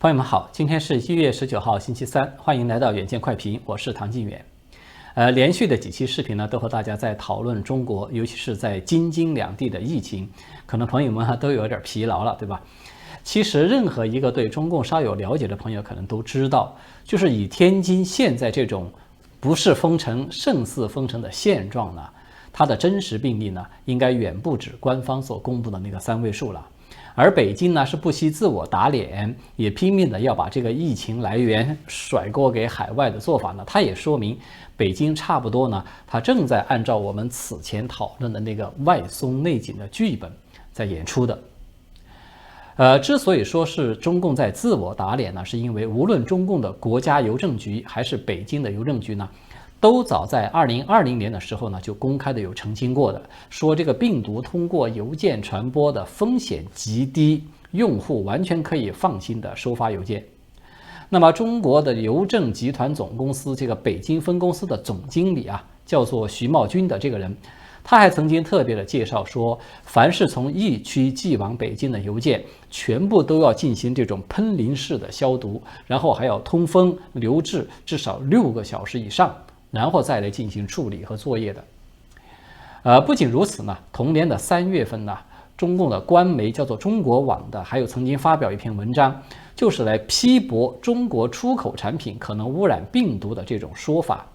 朋友们好，今天是1月19号星期三，欢迎来到远见快评，我是唐晋远。连续的几期视频呢，都和大家在讨论中国，尤其是在京津两地的疫情，可能朋友们都有点疲劳了，对吧？其实任何一个对中共稍有了解的朋友，可能都知道，就是以天津现在这种不是封城胜似封城的现状呢，它的真实病例呢，应该远不止官方所公布的那个3位数了。而北京呢是不惜自我打脸，也拼命的要把这个疫情来源甩锅给海外的做法呢，它也说明北京差不多呢，它正在按照我们此前讨论的那个外松内紧的剧本在演出的。之所以说是中共在自我打脸呢，是因为无论中共的国家邮政局还是北京的邮政局呢，都早在2020年的时候呢，就公开的有澄清过的，说这个病毒通过邮件传播的风险极低，用户完全可以放心的收发邮件。那么中国的邮政集团总公司这个北京分公司的总经理啊，叫做徐茂军的这个人，他还曾经特别的介绍说，凡是从疫区寄往北京的邮件，全部都要进行这种喷淋式的消毒，然后还要通风留置至少6个小时以上，然后再来进行处理和作业的。不仅如此呢，同年的3月份呢，中共的官媒叫做中国网的，还有曾经发表一篇文章，就是来批驳中国出口产品可能污染病毒的这种说法。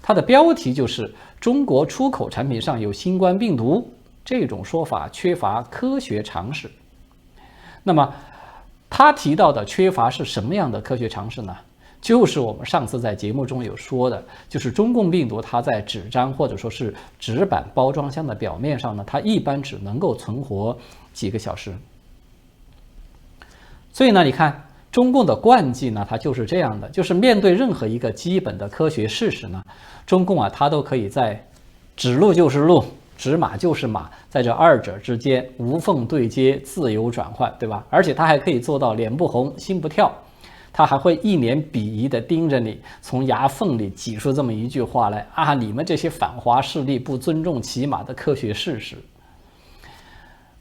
它的标题就是中国出口产品上有新冠病毒，这种说法缺乏科学常识。那么他提到的缺乏是什么样的科学常识呢？就是我们上次在节目中有说的，就是中共病毒它在纸张或者说是纸板包装箱的表面上呢，它一般只能够存活几个小时。所以呢，你看中共的惯技呢，它就是这样的，就是面对任何一个基本的科学事实呢，中共啊，它都可以在指路就是路，指马就是马，在这二者之间无缝对接，自由转换，对吧？而且它还可以做到脸不红心不跳。他还会一脸鄙夷地盯着你，从牙缝里挤出这么一句话来啊！你们这些反华势力不尊重起码的科学事实。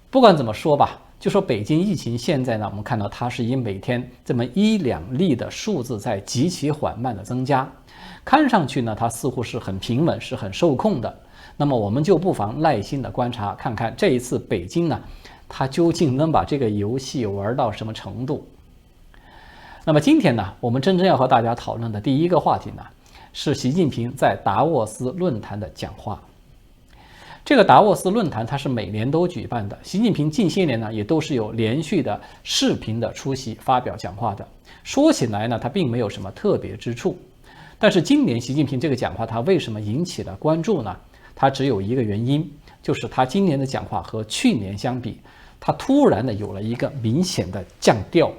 不管怎么说吧，就说北京疫情现在呢，我们看到它是以每天这么1-2例的数字在极其缓慢的增加，看上去呢，它似乎是很平稳，是很受控的。那么我们就不妨耐心的观察，看看这一次北京呢，它究竟能把这个游戏玩到什么程度。那么今天呢，我们真正要和大家讨论的第一个话题呢，是习近平在达沃斯论坛的讲话。这个达沃斯论坛它是每年都举办的，习近平近些年呢也都是有连续的视频的出席发表讲话的。说起来呢，它并没有什么特别之处，但是今年习近平这个讲话它为什么引起了关注呢？它只有一个原因，就是他今年的讲话和去年相比，他突然的有了一个明显的降调。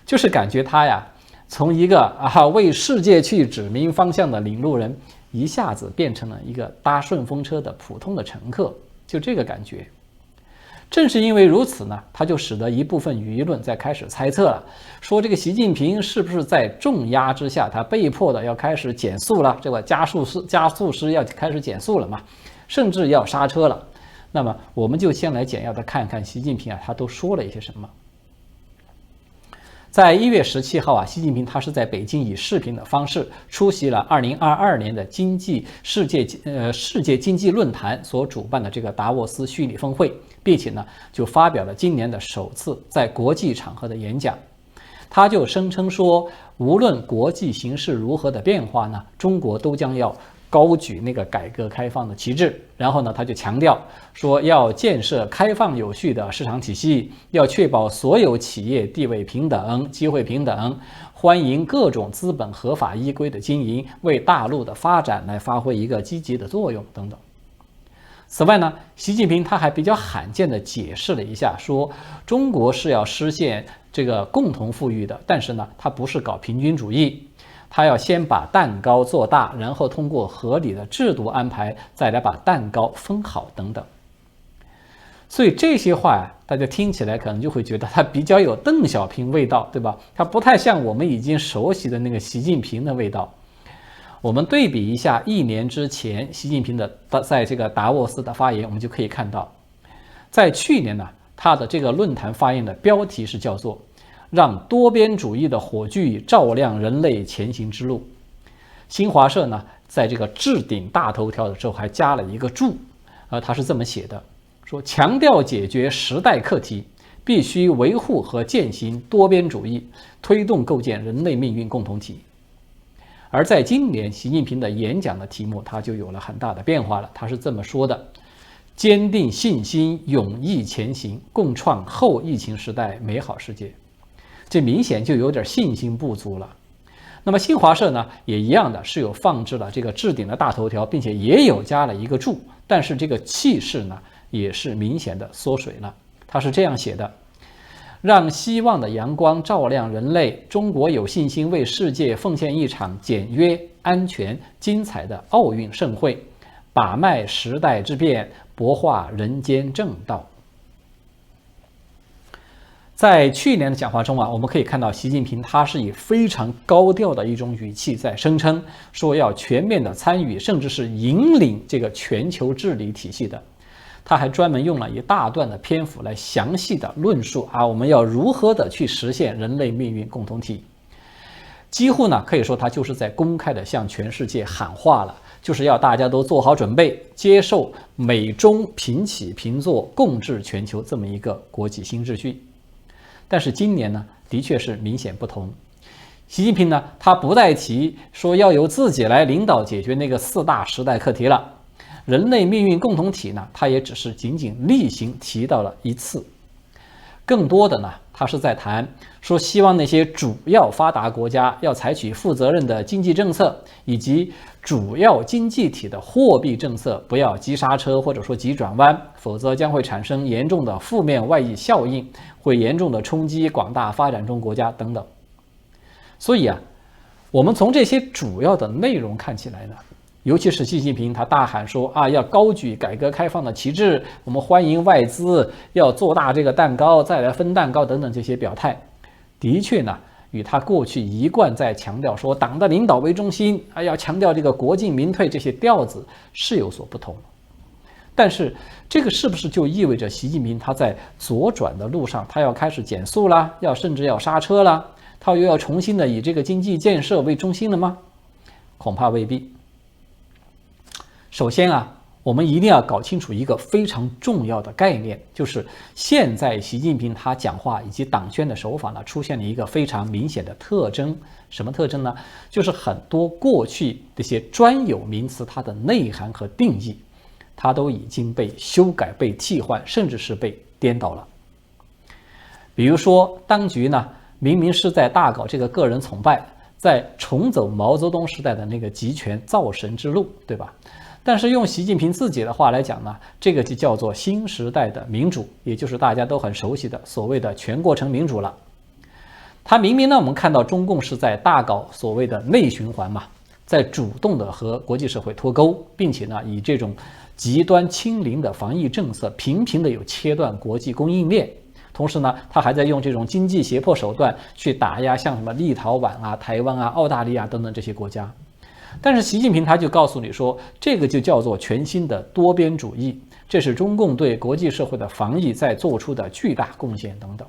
就是感觉他呀，从一个为世界去指明方向的领路人，一下子变成了一个搭顺风车的普通的乘客，就这个感觉。正是因为如此呢，他就使得一部分舆论在开始猜测了，说这个习近平是不是在重压之下，他被迫的要开始减速了，这个加速师要开始减速了嘛，甚至要刹车了。那么我们就先来简要的看看习近平他都说了一些什么。在1月17号习近平他是在北京以视频的方式出席了2022年的世界经济论坛所主办的这个达沃斯虚拟峰会，并且呢就发表了今年的首次在国际场合的演讲。他就声称说，无论国际形势如何的变化呢，中国都将要高举那个改革开放的旗帜，然后呢，他就强调说要建设开放有序的市场体系，要确保所有企业地位平等、机会平等，欢迎各种资本合法依规的经营，为大陆的发展来发挥一个积极的作用等等。此外呢，习近平他还比较罕见地解释了一下，说中国是要实现这个共同富裕的，但是呢，他不是搞平均主义。他要先把蛋糕做大，然后通过合理的制度安排，再来把蛋糕分好等等。所以这些话大家听起来可能就会觉得它比较有邓小平味道，对吧？它不太像我们已经熟悉的那个习近平的味道。我们对比一下1年之前习近平的在这个达沃斯的发言，我们就可以看到，在去年呢，他的这个论坛发言的标题是叫做让多边主义的火炬照亮人类前行之路。新华社呢，在这个置顶大头条的时候还加了一个注，他是这么写的，说强调解决时代课题，必须维护和践行多边主义，推动构建人类命运共同体。而在今年习近平的演讲的题目，他就有了很大的变化了。他是这么说的：坚定信心，勇毅前行，共创后疫情时代美好世界。这明显就有点信心不足了。那么新华社呢，也一样的是有放置了这个置顶的大头条，并且也有加了一个注，但是这个气势呢，也是明显的缩水了。他是这样写的：让希望的阳光照亮人类，中国有信心为世界奉献一场简约、安全、精彩的奥运盛会，把脉时代之变，博化人间正道。在去年的讲话中我们可以看到习近平他是以非常高调的一种语气在声称，说要全面的参与，甚至是引领这个全球治理体系的。他还专门用了一大段的篇幅来详细的论述我们要如何的去实现人类命运共同体。几乎呢可以说他就是在公开的向全世界喊话了，就是要大家都做好准备，接受美中平起平坐，共治全球这么一个国际新秩序。但是今年呢，的确是明显不同。习近平呢，他不再提说要由自己来领导解决那个4大时代课题了。人类命运共同体呢，他也只是仅仅例行提到了一次。更多的呢，他是在谈说希望那些主要发达国家要采取负责任的经济政策，以及主要经济体的货币政策不要急刹车或者说急转弯，否则将会产生严重的负面外溢效应，会严重的冲击广大发展中国家等等。所以我们从这些主要的内容看起来呢，尤其是习近平他大喊说要高举改革开放的旗帜，我们欢迎外资，要做大这个蛋糕，再来分蛋糕等等这些表态，的确呢与他过去一贯在强调说党的领导为中心，要强调这个国进民退这些调子是有所不同。但是这个是不是就意味着习近平他在左转的路上他要开始减速啦，甚至要刹车啦，他又要重新的以这个经济建设为中心了吗？恐怕未必。首先我们一定要搞清楚一个非常重要的概念，就是现在习近平他讲话以及党宣的手法呢，出现了一个非常明显的特征。什么特征呢？就是很多过去这些专有名词它的内涵和定义，它都已经被修改、被替换，甚至是被颠倒了。比如说，当局呢明明是在大搞这个个人崇拜，在重走毛泽东时代的那个集权造神之路，对吧？但是用习近平自己的话来讲呢，这个就叫做新时代的民主，也就是大家都很熟悉的所谓的全过程民主了。他明明呢，我们看到中共是在大搞所谓的内循环嘛，在主动的和国际社会脱钩，并且呢，以这种极端清零的防疫政策频频的有切断国际供应链，同时呢，他还在用这种经济胁迫手段去打压像什么立陶宛台湾澳大利亚等等这些国家。但是习近平他就告诉你说，这个就叫做全新的多边主义，这是中共对国际社会的防疫在做出的巨大贡献等等。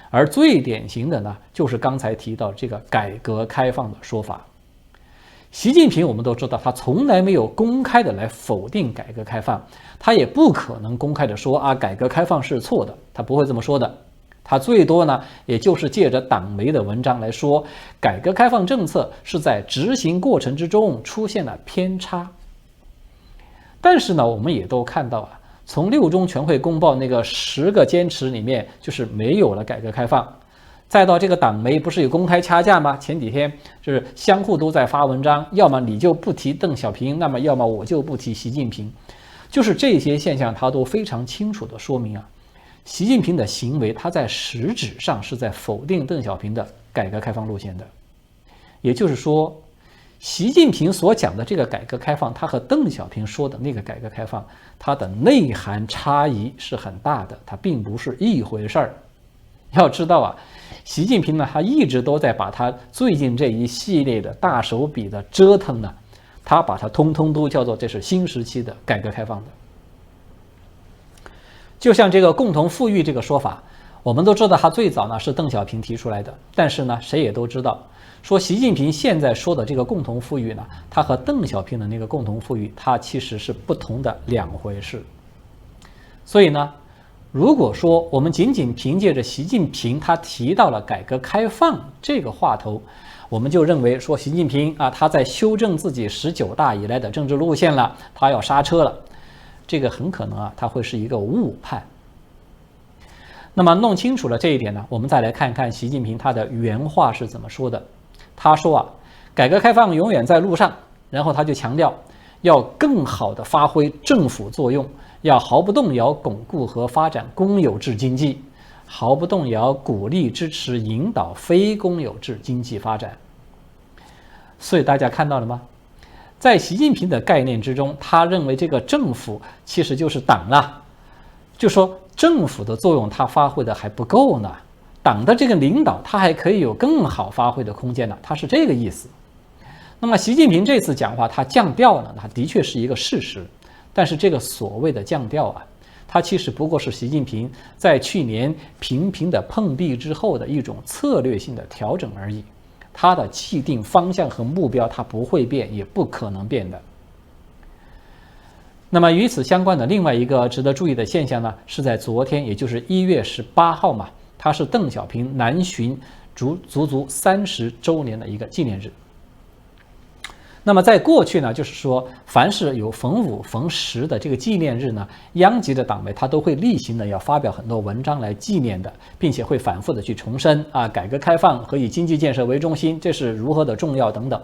而最典型的呢，就是刚才提到这个改革开放的说法。习近平我们都知道，他从来没有公开的来否定改革开放，他也不可能公开的说改革开放是错的，他不会这么说的。他最多呢，也就是借着党媒的文章来说，改革开放政策是在执行过程之中出现了偏差。但是呢，我们也都看到从6中全会公报那个10个坚持里面，就是没有了改革开放。再到这个党媒不是有公开掐架吗？前几天就是相互都在发文章，要么你就不提邓小平，那么要么我就不提习近平。就是这些现象，它都非常清楚的说明习近平的行为，他在实质上是在否定邓小平的改革开放路线的。也就是说，习近平所讲的这个改革开放，他和邓小平说的那个改革开放，它的内涵差异是很大的，它并不是一回事儿。要知道习近平呢，他一直都在把他最近这一系列的大手笔的折腾呢，他把它通通都叫做这是新时期的改革开放的。就像这个共同富裕这个说法，我们都知道他最早呢是邓小平提出来的，但是呢谁也都知道，说习近平现在说的这个共同富裕呢，他和邓小平的那个共同富裕，它其实是不同的两回事。所以呢，如果说我们仅仅凭借着习近平他提到了改革开放这个话头，我们就认为说习近平啊他在修正自己19大以来的政治路线了，他要刹车了，这个很可能啊他会是一个误判。那么弄清楚了这一点呢，我们再来看看习近平他的原话是怎么说的。他说啊，改革开放永远在路上，然后他就强调要更好地发挥政府作用，要毫不动摇巩固和发展公有制经济，毫不动摇鼓励支持引导非公有制经济发展。所以大家看到了吗？在习近平的概念之中，他认为这个政府其实就是党了，就说政府的作用它发挥的还不够呢，党的这个领导它还可以有更好发挥的空间呢，它是这个意思。那么习近平这次讲话他降调呢，它的确是一个事实，但是这个所谓的降调啊，它其实不过是习近平在去年频频的碰壁之后的一种策略性的调整而已，它的既定方向和目标它不会变，也不可能变的。那么与此相关的另外一个值得注意的现象呢，是在昨天，也就是1月18号嘛，它是邓小平南巡足足30周年的一个纪念日。那么在过去呢，就是说凡是有逢5、逢10的这个纪念日呢，央级的党媒它都会例行的要发表很多文章来纪念的，并且会反复的去重申啊，改革开放和以经济建设为中心，这是如何的重要等等。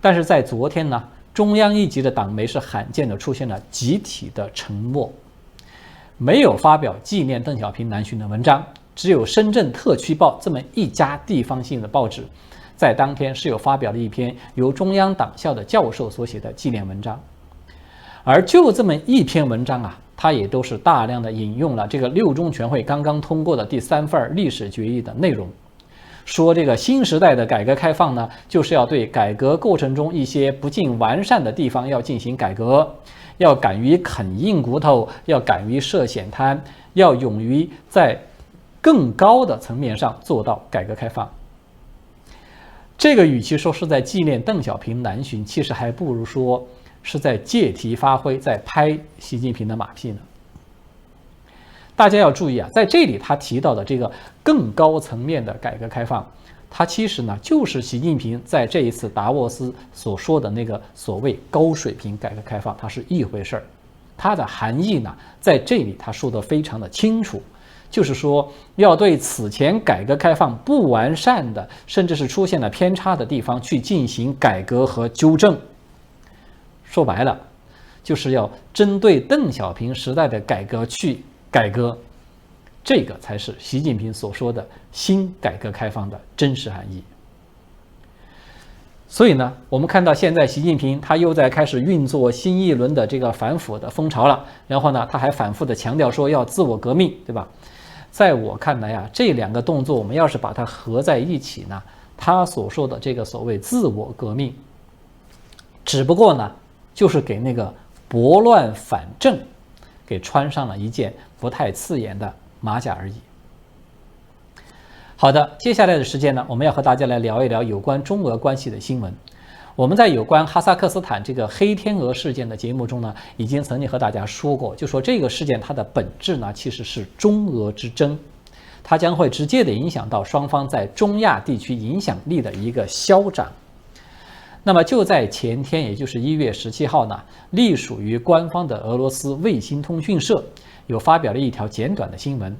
但是在昨天呢，中央一级的党媒是罕见的出现了集体的沉默，没有发表纪念邓小平南巡的文章，只有深圳特区报这么一家地方性的报纸在当天是有发表了一篇由中央党校的教授所写的纪念文章，而就这么一篇文章啊，它也都是大量的引用了这个6中全会刚刚通过的第3份历史决议的内容，说这个新时代的改革开放呢，就是要对改革过程中一些不尽完善的地方要进行改革，要敢于啃硬骨头，要敢于涉险滩，要勇于在更高的层面上做到改革开放。这个与其说是在纪念邓小平南巡，其实还不如说是在借题发挥，在拍习近平的马屁呢。大家要注意啊，在这里他提到的这个更高层面的改革开放，它其实呢就是习近平在这一次达沃斯所说的那个所谓高水平改革开放，它是一回事儿。它的含义呢，在这里他说的非常的清楚，就是说要对此前改革开放不完善的，甚至是出现了偏差的地方去进行改革和纠正。说白了，就是要针对邓小平时代的改革去改革，这个才是习近平所说的新改革开放的真实含义。所以呢，我们看到现在习近平他又在开始运作新一轮的这个反腐的风潮了，然后呢，他还反复的强调说要自我革命，对吧？在我看来啊，这两个动作我们要是把它合在一起呢，他所说的这个所谓自我革命，只不过呢，就是给那个拨乱反正给穿上了一件不太刺眼的马甲而已。好的，接下来的时间呢，我们要和大家来聊一聊有关中俄关系的新闻。我们在有关哈萨克斯坦这个黑天鹅事件的节目中呢，已经曾经和大家说过，就说这个事件它的本质呢，其实是中俄之争，它将会直接的影响到双方在中亚地区影响力的一个消长。那么就在前天，也就是1月17号呢，隶属于官方的俄罗斯卫星通讯社有发表了一条简短的新闻。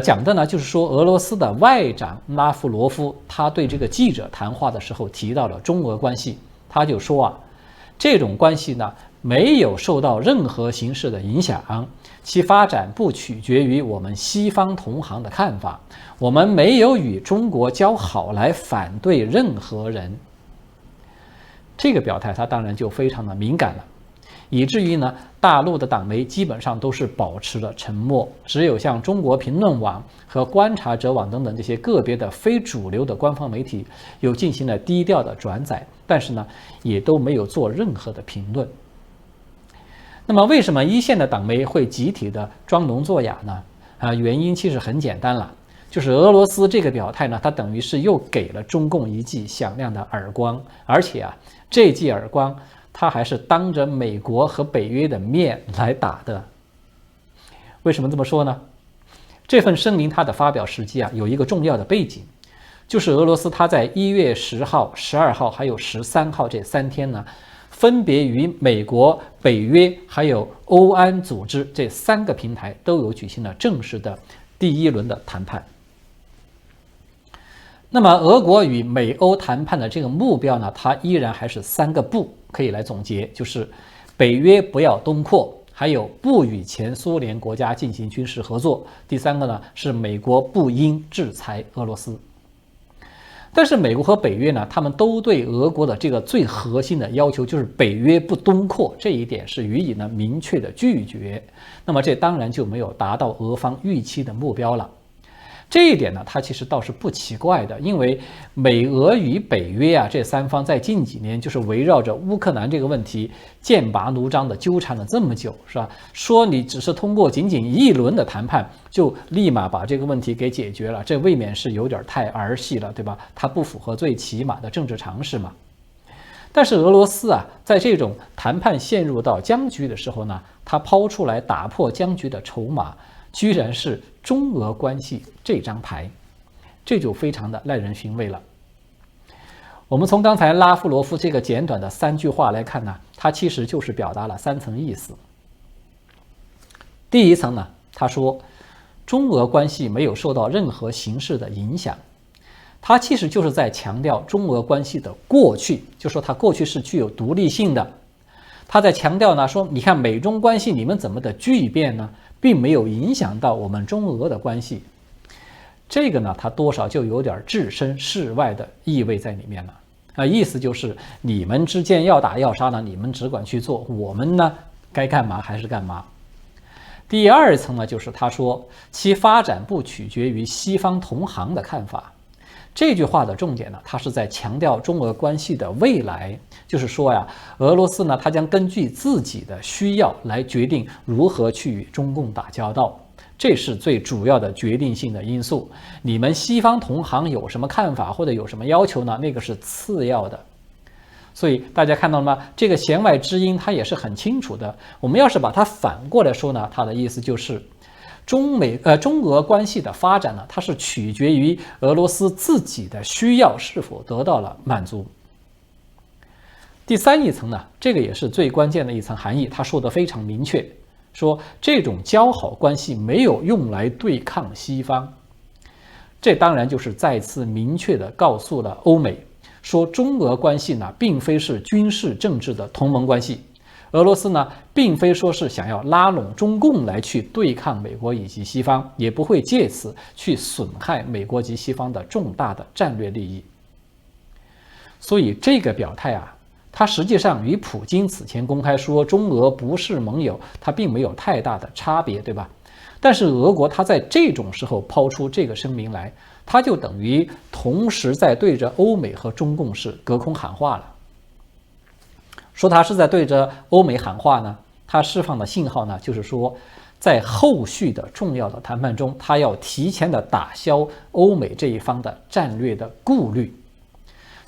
讲的呢，就是说俄罗斯的外长拉夫罗夫，他对这个记者谈话的时候提到了中俄关系，他就说啊，这种关系呢没有受到任何形式的影响，其发展不取决于我们西方同行的看法，我们没有与中国交好来反对任何人。这个表态他当然就非常的敏感了，以至于呢，大陆的党媒基本上都是保持了沉默，只有像中国评论网和观察者网等等这些个别的非主流的官方媒体有进行了低调的转载，但是呢，也都没有做任何的评论。那么为什么一线的党媒会集体的装聋作哑呢？原因其实很简单了，就是俄罗斯这个表态呢，它等于是又给了中共一记响亮的耳光，而且这记耳光它还是当着美国和北约的面来打的。为什么这么说呢？这份声明它的发表时机有一个重要的背景，就是俄罗斯它在1月10号、12号还有13号这3天呢，分别与美国、北约还有欧安组织这3个平台都有举行了正式的第1轮的谈判。那么俄国与美欧谈判的这个目标呢，它依然还是3个不，可以来总结，就是北约不要东扩，还有不与前苏联国家进行军事合作，第3个呢是美国不应制裁俄罗斯。但是美国和北约呢，他们都对俄国的这个最核心的要求，就是北约不东扩这一点是予以了明确的拒绝。那么这当然就没有达到俄方预期的目标了。这一点呢，它其实倒是不奇怪的，因为美俄与北约这3方在近几年就是围绕着乌克兰这个问题剑拔弩张的纠缠了这么久，是吧？说你只是通过仅1轮的谈判就立马把这个问题给解决了，这未免是有点太儿戏了，对吧？它不符合最起码的政治常识嘛。但是俄罗斯在这种谈判陷入到僵局的时候呢，它抛出来打破僵局的筹码，居然是中俄关系这张牌，这就非常的耐人寻味了。我们从刚才拉夫罗夫这个简短的3句话来看呢，它其实就是表达了3层意思。第一层呢，他说中俄关系没有受到任何形式的影响，他其实就是在强调中俄关系的过去，就说它过去是具有独立性的。他在强调呢，说你看美中关系你们怎么的巨变呢，并没有影响到我们中俄的关系。这个呢，它多少就有点置身事外的意味在里面了。意思就是你们之间要打要杀呢，你们只管去做，我们呢该干嘛还是干嘛。第2层呢，就是他说其发展不取决于西方同行的看法。这句话的重点呢，它是在强调中俄关系的未来，就是说俄罗斯呢，它将根据自己的需要来决定如何去与中共打交道，这是最主要的决定性的因素。你们西方同行有什么看法或者有什么要求呢？那个是次要的。所以大家看到了吗？这个弦外之音它也是很清楚的。我们要是把它反过来说呢，它的意思就是中俄关系的发展呢，它是取决于俄罗斯自己的需要是否得到了满足。第3层呢，这个也是最关键的一层含义，他说的非常明确，说这种交好关系没有用来对抗西方。这当然就是再次明确地告诉了欧美，说中俄关系呢，并非是军事政治的同盟关系。俄罗斯呢，并非说是想要拉拢中共来去对抗美国以及西方，也不会借此去损害美国及西方的重大的战略利益。所以这个表态它实际上与普京此前公开说中俄不是盟友，它并没有太大的差别，对吧？但是俄国它在这种时候抛出这个声明来，它就等于同时在对着欧美和中共是隔空喊话了。说他是在对着欧美喊话呢，他释放的信号呢，就是说在后续的重要的谈判中，他要提前的打消欧美这一方的战略的顾虑，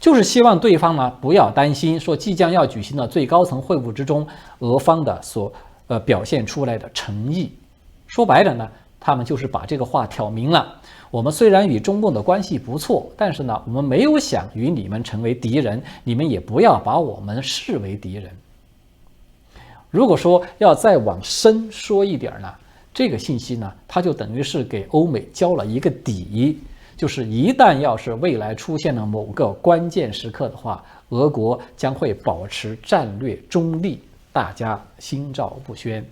就是希望对方呢不要担心说即将要举行的最高层会晤之中，俄方的所表现出来的诚意。说白了呢，他们就是把这个话挑明了。我们虽然与中共的关系不错，但是呢，我们没有想与你们成为敌人，你们也不要把我们视为敌人。如果说要再往深说一点呢，这个信息呢，它就等于是给欧美交了一个底，就是一旦要是未来出现了某个关键时刻的话，俄国将会保持战略中立，大家心照不宣。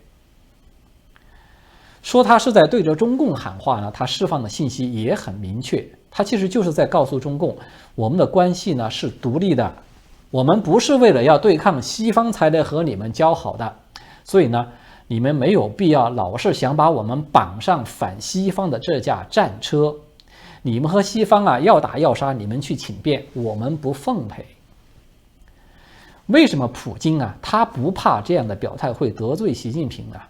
说他是在对着中共喊话呢，他释放的信息也很明确，他其实就是在告诉中共，我们的关系呢是独立的，我们不是为了要对抗西方才来和你们交好的，所以呢，你们没有必要老是想把我们绑上反西方的这架战车，你们和西方要打要杀，你们去请便，我们不奉陪。为什么普京他不怕这样的表态会得罪习近平呢？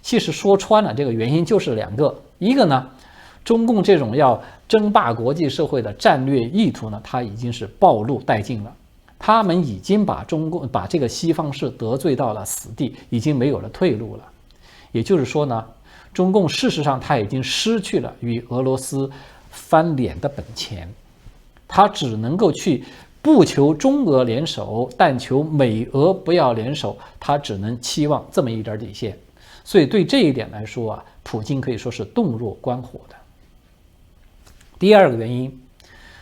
其实说穿了，这个原因就是两个，一个呢，中共这种要争霸国际社会的战略意图呢，它已经是暴露殆尽了。他们已经把这个西方是得罪到了死地，已经没有了退路了。也就是说呢，中共事实上他已经失去了与俄罗斯翻脸的本钱，他只能够去不求中俄联手，但求美俄不要联手，他只能期望这么一点底线。所以对这一点来说啊，普京可以说是洞若观火的。第二个原因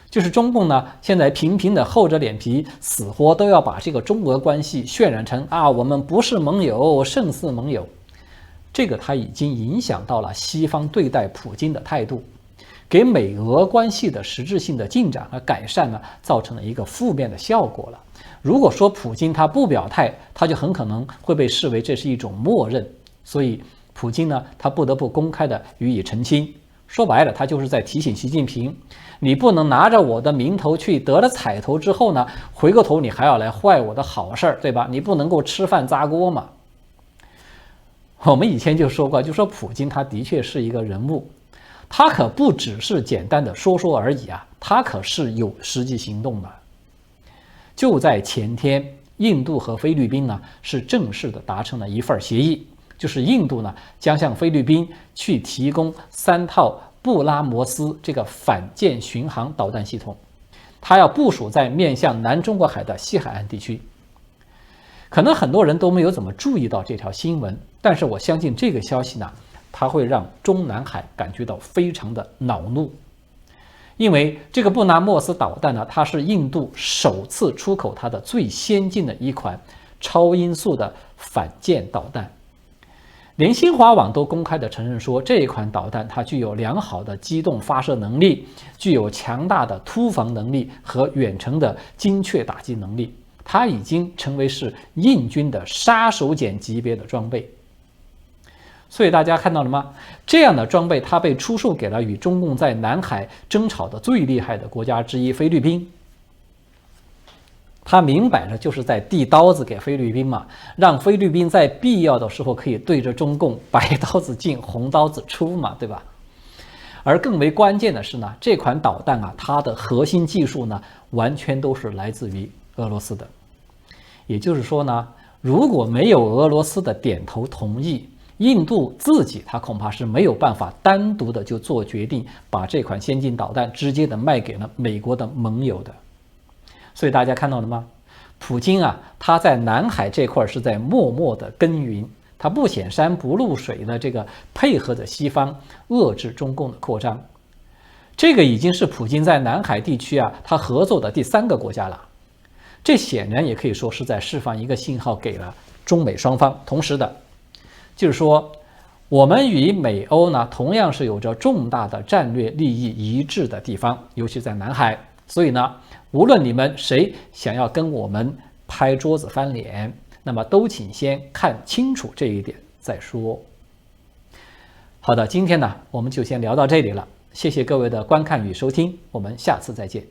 就是中共呢，现在频频的厚着脸皮，死活都要把这个中俄关系渲染成我们不是盟友，胜似盟友。这个它已经影响到了西方对待普京的态度，给美俄关系的实质性的进展和改善呢，造成了一个负面的效果了。如果说普京他不表态，他就很可能会被视为这是一种默认，所以普京呢，他不得不公开的予以澄清。说白了，他就是在提醒习近平，你不能拿着我的名头去得了彩头之后呢，回过头你还要来坏我的好事儿，对吧？你不能够吃饭砸锅嘛。我们以前就说过，就说普京他的确是一个人物，他可不只是简单的说说而已啊，他可是有实际行动的。就在前天，印度和菲律宾呢是正式的达成了一份协议，就是印度呢将向菲律宾去提供3套布拉摩斯这个反舰巡航导弹系统，它要部署在面向南中国海的西海岸地区。可能很多人都没有怎么注意到这条新闻，但是我相信这个消息呢，它会让中南海感觉到非常的恼怒。因为这个布拉莫斯导弹呢，它是印度首次出口它的最先进的一款超音速的反舰导弹。连新华网都公开的承认说，这一款导弹它具有良好的机动发射能力，具有强大的突防能力和远程的精确打击能力，它已经成为是印军的杀手锏级别的装备。所以大家看到了吗？这样的装备它被出售给了与中共在南海争吵的最厉害的国家之一菲律宾。他明摆着就是在递刀子给菲律宾嘛，让菲律宾在必要的时候可以对着中共白刀子进红刀子出嘛，对吧？而更为关键的是呢，这款导弹它的核心技术呢，完全都是来自于俄罗斯的。也就是说呢，如果没有俄罗斯的点头同意，印度自己它恐怕是没有办法单独的就做决定，把这款先进导弹直接的卖给了美国的盟友的。所以大家看到了吗？普京他在南海这块是在默默的耕耘，他不显山不露水的这个配合着西方遏制中共的扩张。这个已经是普京在南海地区他合作的第3个国家了。这显然也可以说是在释放一个信号给了中美双方。同时的，就是说我们与美欧呢同样是有着重大的战略利益一致的地方，尤其在南海。所以呢，无论你们谁想要跟我们拍桌子翻脸，那么都请先看清楚这一点再说。好的，今天呢我们就先聊到这里了，谢谢各位的观看与收听，我们下次再见。